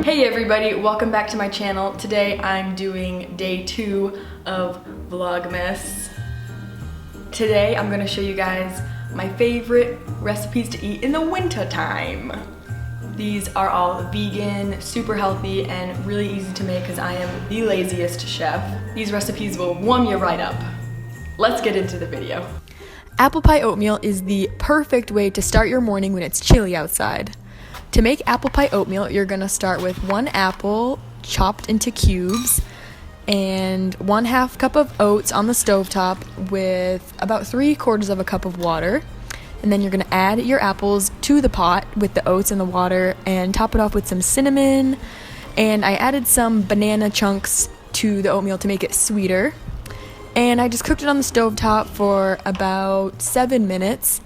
Hey everybody, welcome back to my channel. Today I'm doing day 2 of vlogmas. Today I'm gonna show you guys my favorite recipes to eat in the winter time. These are all vegan, super healthy, and really easy to make because I am the laziest chef. These recipes will warm you right up. Let's get into the video. Apple pie oatmeal is the perfect way to start your morning when it's chilly outside. To make apple pie oatmeal, you're gonna start with 1 apple chopped into cubes and 1/2 cup of oats on the stovetop with about 3/4 cup of water. And then you're gonna add your apples to the pot with the oats and the water and top it off with some cinnamon. And I added some banana chunks to the oatmeal to make it sweeter. And I just cooked it on the stovetop for about 7 minutes.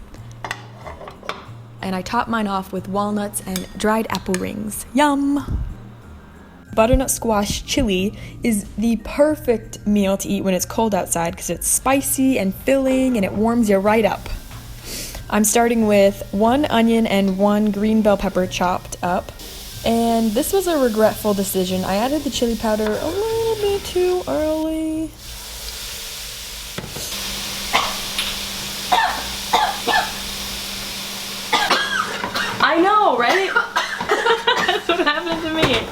And I topped mine off with walnuts and dried apple rings. Yum! Butternut squash chili is the perfect meal to eat when it's cold outside because it's spicy and filling and it warms you right up. I'm starting with 1 onion and 1 green bell pepper chopped up. And this was a regretful decision. I added the chili powder a little bit too early. I know, right? That's what happened to me.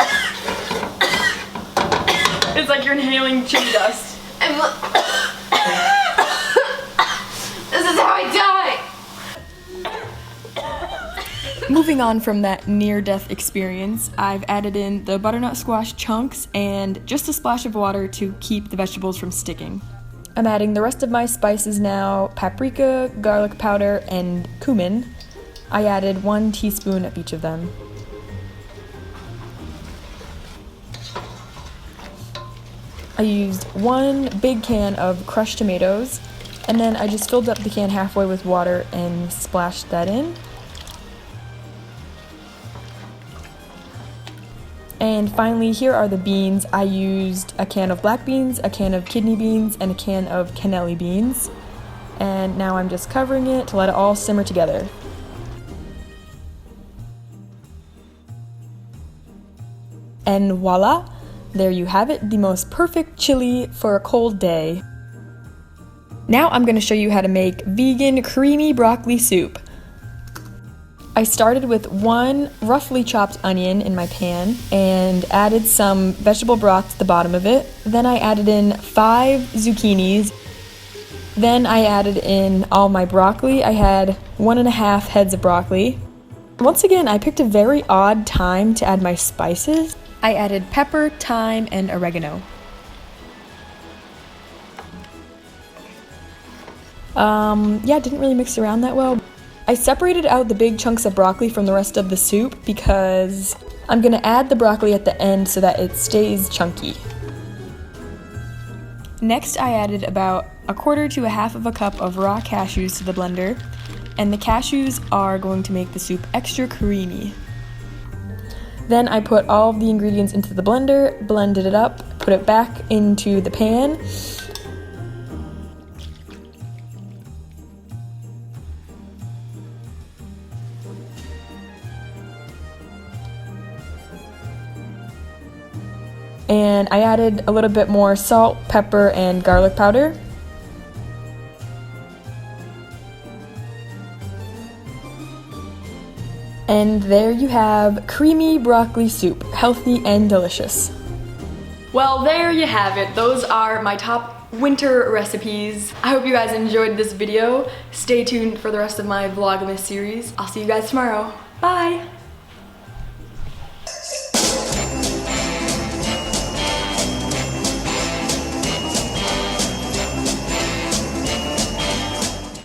It's like you're inhaling chili dust. This is how I die! Moving on from that near-death experience, I've added in the butternut squash chunks and just a splash of water to keep the vegetables from sticking. I'm adding the rest of my spices now: paprika, garlic powder, and cumin. I added 1 teaspoon of each of them. I used 1 big can of crushed tomatoes, and then I just filled up the can halfway with water and splashed that in. And finally, here are the beans. I used a can of black beans, a can of kidney beans, and a can of cannelli beans. And now I'm just covering it to let it all simmer together. And voila, there you have it, the most perfect chili for a cold day. Now I'm going to show you how to make vegan creamy broccoli soup. I started with 1 roughly chopped onion in my pan and added some vegetable broth to the bottom of it. Then I added in 5 zucchinis. Then I added in all my broccoli. I had 1.5 heads of broccoli. Once again, I picked a very odd time to add my spices. I added pepper, thyme, and oregano. Yeah, it didn't really mix around that well. I separated out the big chunks of broccoli from the rest of the soup because I'm gonna add the broccoli at the end so that it stays chunky. Next, I added about 1/4 to 1/2 cup of raw cashews to the blender, and the cashews are going to make the soup extra creamy. Then I put all of the ingredients into the blender, blended it up, put it back into the pan. And I added a little bit more salt, pepper, and garlic powder. And there you have creamy broccoli soup, healthy and delicious. Well, there you have it. Those are my top winter recipes. I hope you guys enjoyed this video. Stay tuned for the rest of my vlogmas series. I'll see you guys tomorrow. Bye!